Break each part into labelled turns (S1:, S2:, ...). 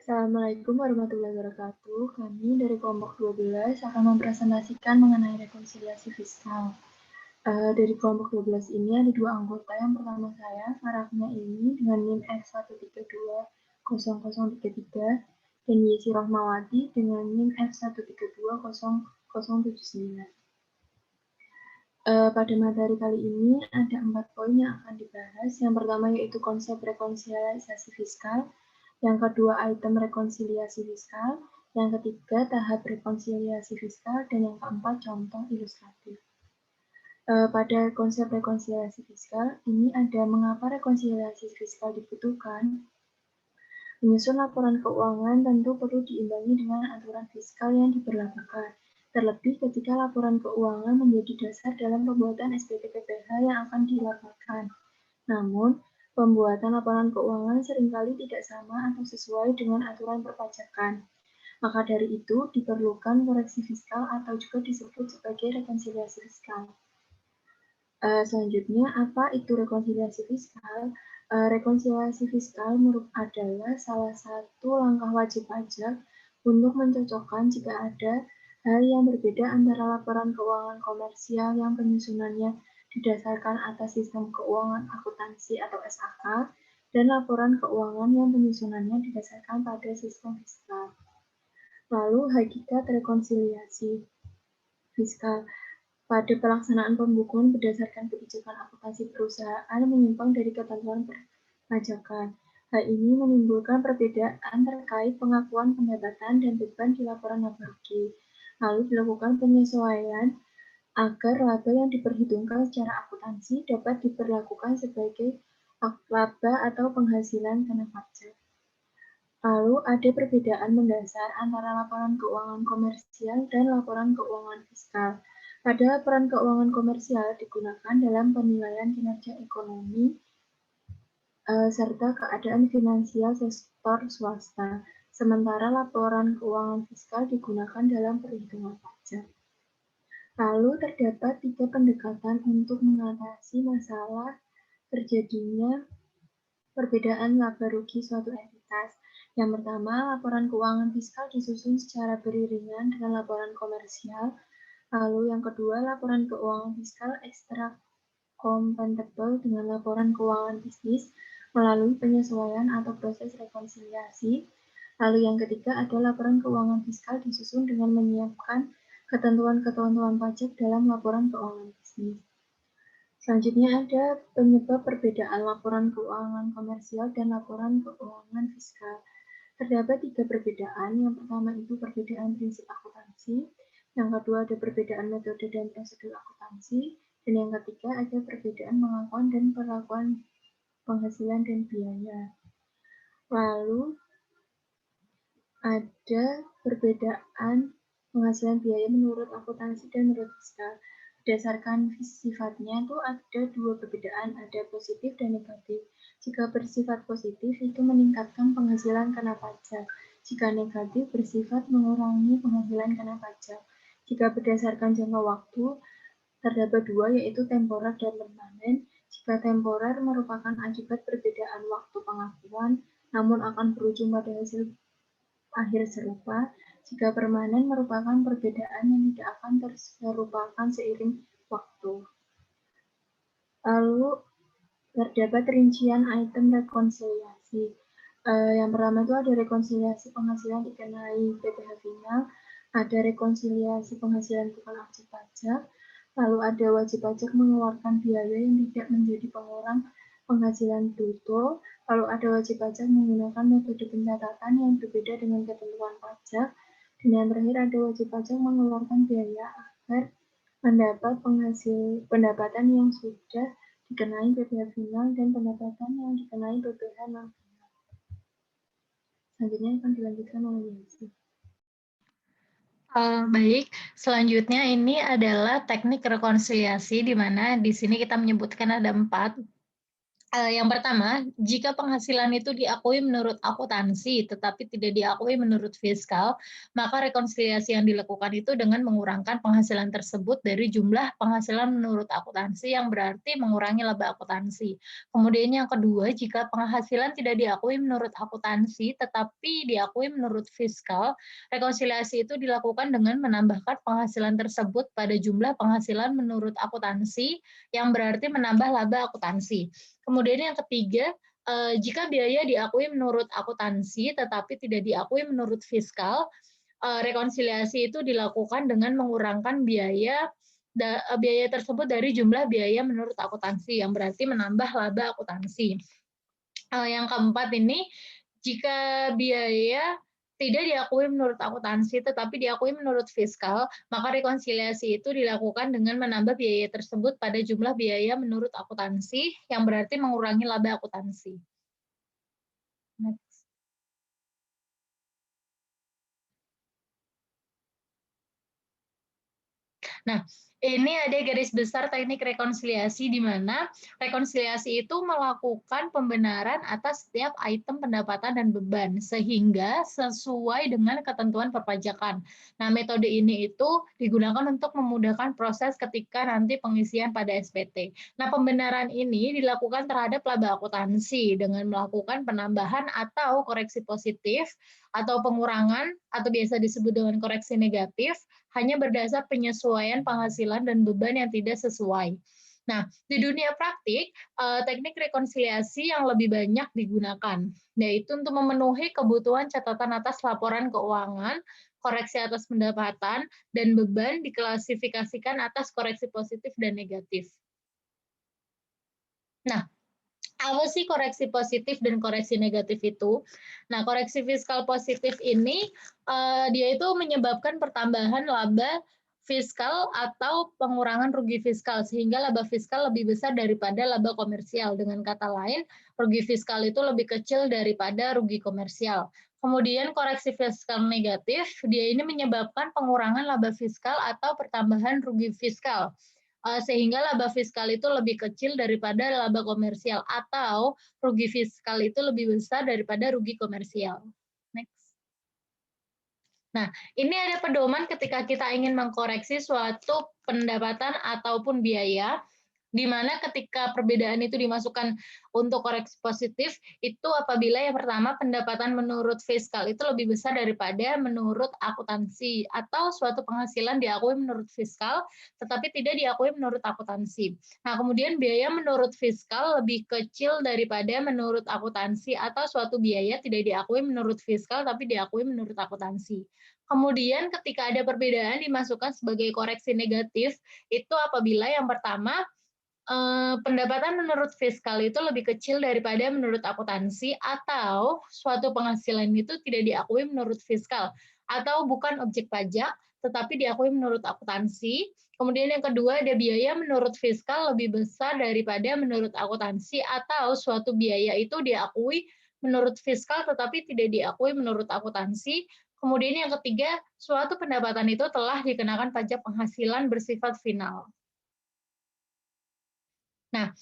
S1: Assalamualaikum warahmatullahi wabarakatuh. Kami dari kelompok 12 akan mempresentasikan mengenai rekonsiliasi fiskal. Dari kelompok 12 ini ada dua anggota. Yang pertama saya, Farahnya ini dengan NIM F1320033 dan Yesi Rohmawati dengan NIM F1320079. Pada materi kali ini ada 4 poin yang akan dibahas. Yang pertama yaitu konsep rekonsiliasi fiskal. Yang kedua, item rekonsiliasi fiskal. Yang ketiga, tahap rekonsiliasi fiskal. Dan yang keempat, contoh ilustratif. Pada konsep rekonsiliasi fiskal, ini ada mengapa rekonsiliasi fiskal dibutuhkan. Menyusun laporan keuangan tentu perlu diimbangi dengan aturan fiskal yang diberlakukan. Terlebih ketika laporan keuangan menjadi dasar dalam pembuatan SPT PPh yang akan dilaporkan. Namun, pembuatan laporan keuangan seringkali tidak sama atau sesuai dengan aturan perpajakan. Maka dari itu, diperlukan koreksi fiskal atau juga disebut sebagai rekonsiliasi fiskal. Selanjutnya, apa itu rekonsiliasi fiskal? Rekonsiliasi fiskal adalah salah satu langkah wajib pajak untuk mencocokkan jika ada hal yang berbeda antara laporan keuangan komersial yang penyusunannya didasarkan atas sistem keuangan akuntansi atau SAK dan laporan keuangan yang penyusunannya didasarkan pada sistem fiskal. Lalu, hakikat rekonsiliasi fiskal. Pada pelaksanaan pembukuan berdasarkan kebijakan akuntansi perusahaan menyimpang dari ketentuan perpajakan. Hal ini menimbulkan perbedaan terkait pengakuan pendapatan dan beban di laporan laba rugi. Lalu dilakukan penyesuaian agar laba yang diperhitungkan secara akuntansi dapat diperlakukan sebagai laba atau penghasilan kena pajak. Lalu ada perbedaan mendasar antara laporan keuangan komersial dan laporan keuangan fiskal. Pada laporan keuangan komersial digunakan dalam penilaian kinerja ekonomi serta keadaan finansial sektor swasta, sementara laporan keuangan fiskal digunakan dalam perhitungan pajak. Lalu terdapat 3 pendekatan untuk mengatasi masalah terjadinya perbedaan laba rugi suatu entitas. Yang pertama, laporan keuangan fiskal disusun secara beriringan dengan laporan komersial. Lalu yang kedua, laporan keuangan fiskal ekstra compatible dengan laporan keuangan bisnis melalui penyesuaian atau proses rekonsiliasi. Lalu yang ketiga ada laporan keuangan fiskal disusun dengan menyiapkan ketentuan-ketentuan pajak dalam laporan keuangan bisnis. Selanjutnya ada penyebab perbedaan laporan keuangan komersial dan laporan keuangan fiskal. Terdapat 3 perbedaan. Yang pertama itu perbedaan prinsip akuntansi, yang kedua ada perbedaan metode dan prosedur akuntansi, dan yang ketiga ada perbedaan pengakuan dan perlakuan penghasilan dan biaya. Lalu ada perbedaan penghasilan biaya menurut akuntansi dan menurut fiskal. Berdasarkan sifatnya itu ada 2 perbedaan, ada positif dan negatif. Jika bersifat positif itu meningkatkan penghasilan kena pajak. Jika negatif bersifat mengurangi penghasilan kena pajak. Jika berdasarkan jangka waktu terdapat 2 yaitu temporer dan permanen. Jika temporer merupakan akibat perbedaan waktu pengakuan namun akan berujung pada hasil akhir serupa. Jika permanen merupakan perbedaan yang tidak akan terserupakan seiring waktu. Lalu terdapat rincian item rekonsiliasi. Yang pertama itu ada rekonsiliasi penghasilan dikenai PPh final, ada rekonsiliasi penghasilan bukan wajib pajak, lalu ada wajib pajak mengeluarkan biaya yang tidak menjadi pengurang penghasilan bruto, lalu ada wajib pajak menggunakan metode pencatatan yang berbeda dengan ketentuan pajak, dan yang terakhir ada wajib pajak mengeluarkan biaya agar mendapat pendapatan yang sudah dikenai PPh final dan pendapatan yang dikenai PPh non final. Selanjutnya akan dilanjutkan oleh Yesi.
S2: Baik, selanjutnya ini adalah teknik rekonsiliasi di mana di sini kita menyebutkan ada 4. Yang pertama, jika penghasilan itu diakui menurut akuntansi, tetapi tidak diakui menurut fiskal, maka rekonsiliasi yang dilakukan itu dengan mengurangkan penghasilan tersebut dari jumlah penghasilan menurut akuntansi yang berarti mengurangi laba akuntansi. Kemudian yang kedua, jika penghasilan tidak diakui menurut akuntansi, tetapi diakui menurut fiskal, rekonsiliasi itu dilakukan dengan menambahkan penghasilan tersebut pada jumlah penghasilan menurut akuntansi yang berarti menambah laba akuntansi. Kemudian yang ketiga, jika biaya diakui menurut akuntansi tetapi tidak diakui menurut fiskal, rekonsiliasi itu dilakukan dengan mengurangkan biaya tersebut dari jumlah biaya menurut akuntansi yang berarti menambah laba akuntansi. Yang keempat ini, jika biaya tidak diakui menurut akuntansi tetapi diakui menurut fiskal, maka rekonsiliasi itu dilakukan dengan menambah biaya tersebut pada jumlah biaya menurut akuntansi yang berarti mengurangi laba akuntansi. Next. Nah, ini ada garis besar teknik rekonsiliasi di mana rekonsiliasi itu melakukan pembenaran atas setiap item pendapatan dan beban sehingga sesuai dengan ketentuan perpajakan. Nah, metode ini itu digunakan untuk memudahkan proses ketika nanti pengisian pada SPT. Nah, pembenaran ini dilakukan terhadap laba akuntansi dengan melakukan penambahan atau koreksi positif atau pengurangan atau biasa disebut dengan koreksi negatif hanya berdasar penyesuaian penghasilan dan beban yang tidak sesuai. Nah, di dunia praktik, teknik rekonsiliasi yang lebih banyak digunakan, yaitu untuk memenuhi kebutuhan catatan atas laporan keuangan, koreksi atas pendapatan, dan beban diklasifikasikan atas koreksi positif dan negatif. Nah, apa sih koreksi positif dan koreksi negatif itu? Nah, koreksi fiskal positif ini dia itu menyebabkan pertambahan laba fiskal atau pengurangan rugi fiskal sehingga laba fiskal lebih besar daripada laba komersial. Dengan kata lain, rugi fiskal itu lebih kecil daripada rugi komersial. Kemudian koreksi fiskal negatif, dia ini menyebabkan pengurangan laba fiskal atau pertambahan rugi fiskal sehingga laba fiskal itu lebih kecil daripada laba komersial atau rugi fiskal itu lebih besar daripada rugi komersial. Next. Nah, ini ada pedoman ketika kita ingin mengkoreksi suatu pendapatan ataupun biaya di mana ketika perbedaan itu dimasukkan untuk koreksi positif, itu apabila yang pertama pendapatan menurut fiskal itu lebih besar daripada menurut akuntansi, atau suatu penghasilan diakui menurut fiskal, tetapi tidak diakui menurut akuntansi. Nah, kemudian biaya menurut fiskal lebih kecil daripada menurut akuntansi, atau suatu biaya tidak diakui menurut fiskal, tapi diakui menurut akuntansi. Kemudian ketika ada perbedaan dimasukkan sebagai koreksi negatif, itu apabila yang pertama pendapatan menurut fiskal itu lebih kecil daripada menurut akuntansi atau suatu penghasilan itu tidak diakui menurut fiskal atau bukan objek pajak tetapi diakui menurut akuntansi. Kemudian yang kedua ada biaya menurut fiskal lebih besar daripada menurut akuntansi atau suatu biaya itu diakui menurut fiskal tetapi tidak diakui menurut akuntansi. Kemudian yang ketiga, suatu pendapatan itu telah dikenakan pajak penghasilan bersifat final. Nah,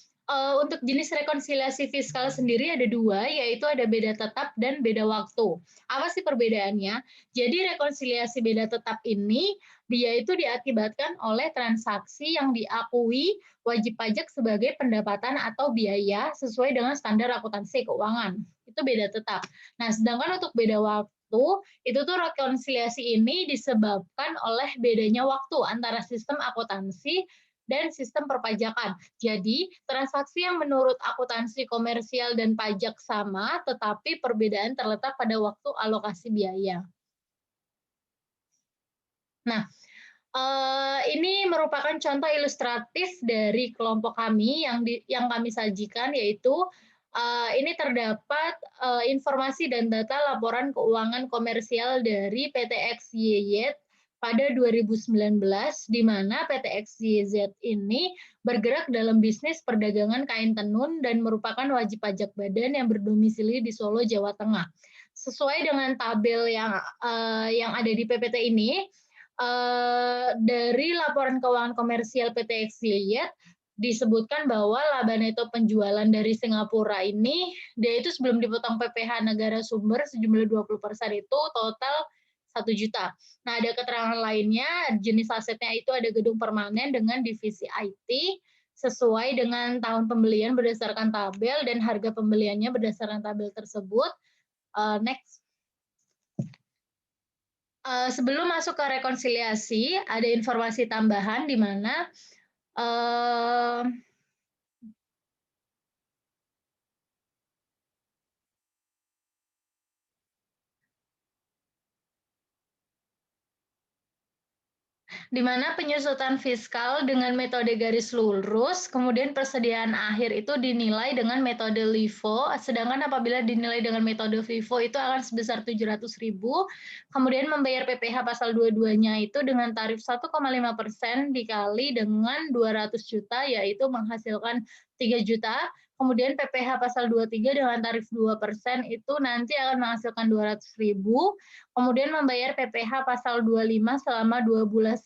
S2: untuk jenis rekonsiliasi fiskal sendiri ada dua, yaitu ada beda tetap dan beda waktu. Apa sih perbedaannya? Jadi rekonsiliasi beda tetap ini, dia itu diakibatkan oleh transaksi yang diakui wajib pajak sebagai pendapatan atau biaya sesuai dengan standar akuntansi keuangan. Itu beda tetap. Nah, sedangkan untuk beda waktu, itu tuh rekonsiliasi ini disebabkan oleh bedanya waktu antara sistem akuntansi dan sistem perpajakan. Jadi, transaksi yang menurut akuntansi komersial dan pajak sama, tetapi perbedaan terletak pada waktu alokasi biaya. Nah, ini merupakan contoh ilustratif dari kelompok kami yang kami sajikan, yaitu ini terdapat informasi dan data laporan keuangan komersial dari PT XYZ pada 2019, di mana PT XYZ ini bergerak dalam bisnis perdagangan kain tenun dan merupakan wajib pajak badan yang berdomisili di Solo, Jawa Tengah. Sesuai dengan tabel yang ada di PPT ini, dari laporan keuangan komersial PT XYZ, disebutkan bahwa laba neto penjualan dari Singapura ini, dia itu sebelum dipotong PPh negara sumber sejumlah 20% itu total 1 juta. Nah, ada keterangan lainnya, jenis asetnya itu ada gedung permanen dengan divisi IT, sesuai dengan tahun pembelian berdasarkan tabel dan harga pembeliannya berdasarkan tabel tersebut. Next. Sebelum masuk ke rekonsiliasi, ada informasi tambahan di mana di mana penyusutan fiskal dengan metode garis lurus, kemudian persediaan akhir itu dinilai dengan metode LIFO, sedangkan apabila dinilai dengan metode FIFO itu akan sebesar 700.000, kemudian membayar PPh pasal 22-nya itu dengan tarif 1,5% dikali dengan 200 juta, yaitu menghasilkan 3 juta, kemudian PPh pasal 23 dengan tarif 2% itu nanti akan menghasilkan 200.000, kemudian membayar PPh pasal 25 selama 12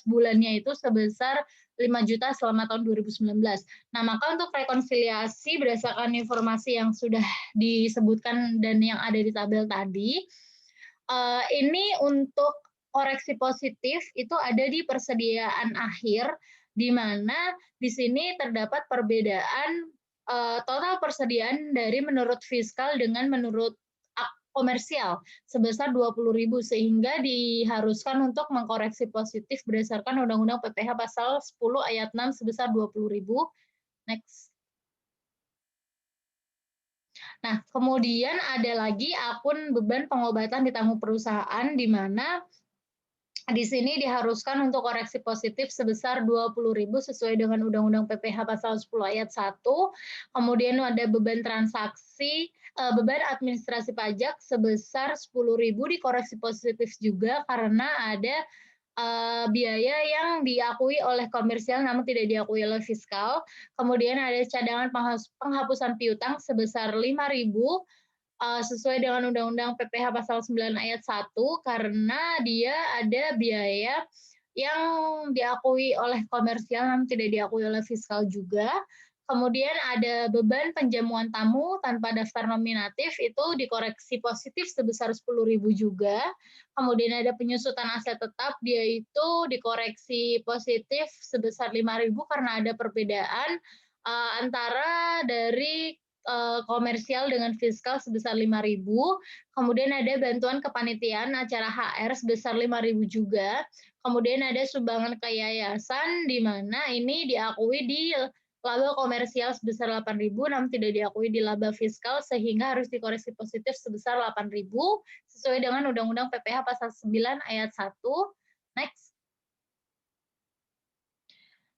S2: bulannya itu sebesar 5 juta selama tahun 2019. Nah, maka untuk rekonsiliasi berdasarkan informasi yang sudah disebutkan dan yang ada di tabel tadi, ini untuk koreksi positif itu ada di persediaan akhir, di mana di sini terdapat perbedaan total persediaan dari menurut fiskal dengan menurut komersial sebesar 20.000, sehingga diharuskan untuk mengkoreksi positif berdasarkan Undang-Undang PPh pasal 10 ayat 6 sebesar 20.000. Next. Nah, kemudian ada lagi akun beban pengobatan ditanggung perusahaan, di mana di sini diharuskan untuk koreksi positif sebesar 20.000 sesuai dengan Undang-Undang PPh pasal 10 ayat 1. Kemudian ada beban transaksi, beban administrasi pajak sebesar 10.000 dikoreksi positif juga karena ada biaya yang diakui oleh komersial namun tidak diakui oleh fiskal. Kemudian ada cadangan penghapusan piutang sebesar 5.000 sesuai dengan Undang-Undang PPh pasal 9 ayat 1 karena dia ada biaya yang diakui oleh komersial namun tidak diakui oleh fiskal juga. Kemudian ada beban penjamuan tamu tanpa daftar nominatif itu dikoreksi positif sebesar 10.000 juga. Kemudian ada penyusutan aset tetap, dia itu dikoreksi positif sebesar 5.000 karena ada perbedaan antara dari komersial dengan fiskal sebesar 5.000, kemudian ada bantuan kepanitiaan acara HR sebesar 5.000 juga, kemudian ada sumbangan ke yayasan di mana ini diakui di laba komersial sebesar 8.000 namun tidak diakui di laba fiskal sehingga harus dikoreksi positif sebesar 8.000 sesuai dengan Undang-Undang PPh pasal 9 ayat 1. Next.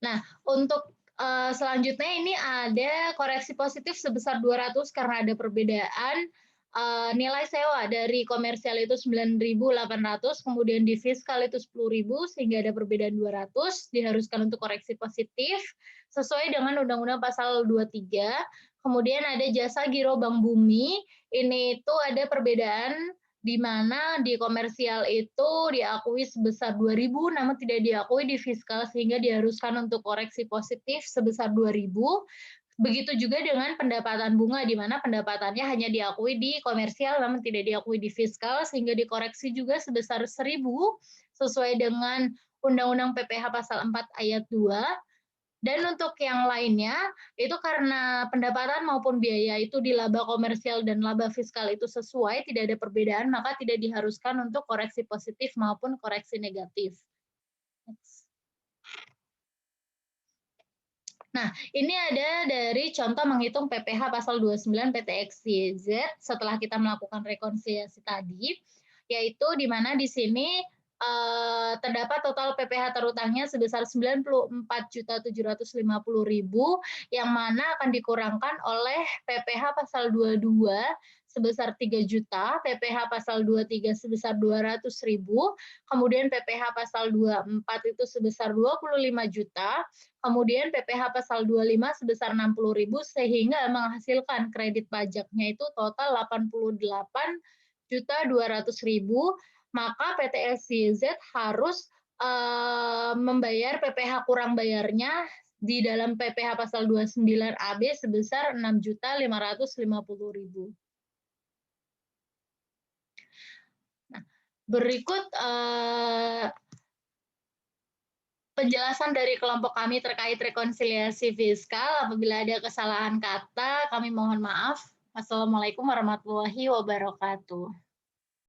S2: Nah, untuk selanjutnya ini ada koreksi positif sebesar 200 karena ada perbedaan nilai sewa dari komersial itu 9.800, kemudian di fiskal itu 10.000 sehingga ada perbedaan 200 diharuskan untuk koreksi positif sesuai dengan Undang-Undang pasal 23. Kemudian ada jasa giro bank bumi, ini itu ada perbedaan di mana di komersial itu diakui sebesar 2.000 namun tidak diakui di fiskal sehingga diharuskan untuk koreksi positif sebesar 2.000. Begitu juga dengan pendapatan bunga di mana pendapatannya hanya diakui di komersial namun tidak diakui di fiskal sehingga dikoreksi juga sebesar 1.000 sesuai dengan Undang-Undang PPh pasal 4 ayat 2. Dan untuk yang lainnya, itu karena pendapatan maupun biaya itu di laba komersial dan laba fiskal itu sesuai, tidak ada perbedaan, maka tidak diharuskan untuk koreksi positif maupun koreksi negatif. Nah, ini ada dari contoh menghitung PPh pasal 29 PT XYZ setelah kita melakukan rekonsiliasi tadi, yaitu di mana di sini terdapat total PPh terutangnya sebesar 94.750.000 yang mana akan dikurangkan oleh PPh pasal 22 sebesar 3 juta, PPh pasal 23 sebesar 200.000, kemudian PPh pasal 24 itu sebesar 25 juta, kemudian PPh pasal 25 sebesar 60.000 sehingga menghasilkan kredit pajaknya itu total 88.200.000, maka PT SCZ harus membayar PPh kurang bayarnya di dalam PPh pasal 29 AB sebesar 6.550.000. Nah, berikut penjelasan dari kelompok kami terkait rekonsiliasi fiskal. Apabila ada kesalahan kata, kami mohon maaf. Wassalamualaikum warahmatullahi wabarakatuh.